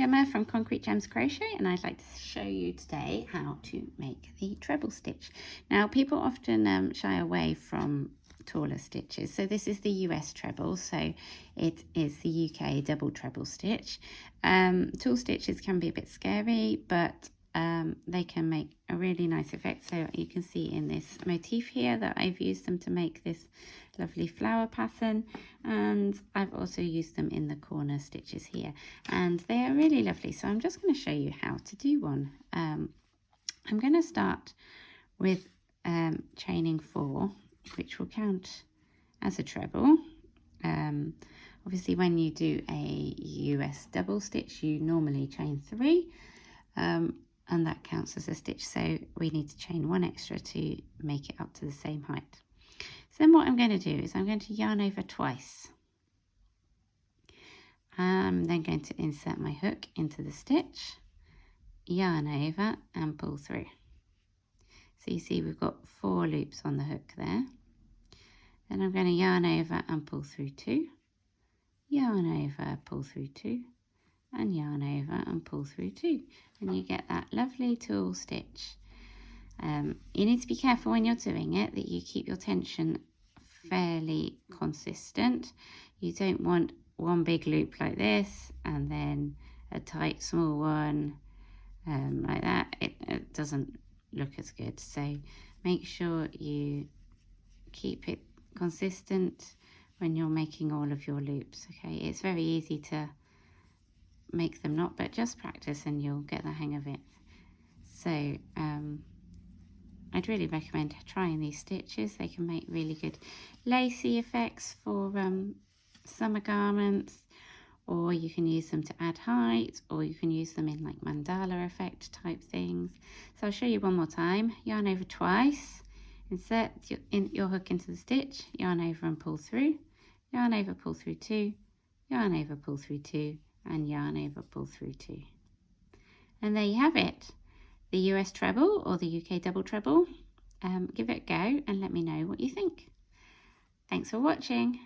Emma from Concrete Gems Crochet, and I'd like to show you today how to make the treble stitch. Now people often shy away from taller stitches, so this is the US treble, so it is the UK double treble stitch. Tall stitches can be a bit scary, but they can make a really nice effect. So you can see in this motif here that I've used them to make this lovely flower pattern, and I've also used them in the corner stitches here, and they are really lovely. So I'm just going to show you how to do one. I'm going to start with chaining 4, which will count as a treble. Obviously when you do a US double stitch you normally chain 3, and that counts as a stitch, so we need to chain 1 extra to make it up to the same height. So then what I'm going to do is I'm going to yarn over twice. I'm then going to insert my hook into the stitch, yarn over and pull through. So you see we've got 4 loops on the hook there. Then I'm going to yarn over and pull through 2, yarn over, pull through 2, and yarn over and pull through 2, and you get that lovely tulle stitch. You need to be careful when you're doing it that you keep your tension fairly consistent. You don't want one big loop like this and then a tight small one like that. It doesn't look as good, so make sure you keep it consistent when you're making all of your loops. Okay, it's very easy to make them not, but just practice and you'll get the hang of it. So I'd really recommend trying these stitches. They can make really good lacy effects for summer garments, or you can use them to add height, or you can use them in like mandala effect type things. So I'll show you one more time. Yarn over twice, insert your hook into the stitch, yarn over and pull through, yarn over, pull through 2, yarn over, pull through 2, and yarn over, pull through 2. And there you have it, the US treble or the UK double treble. Give it a go and let me know what you think. Thanks for watching.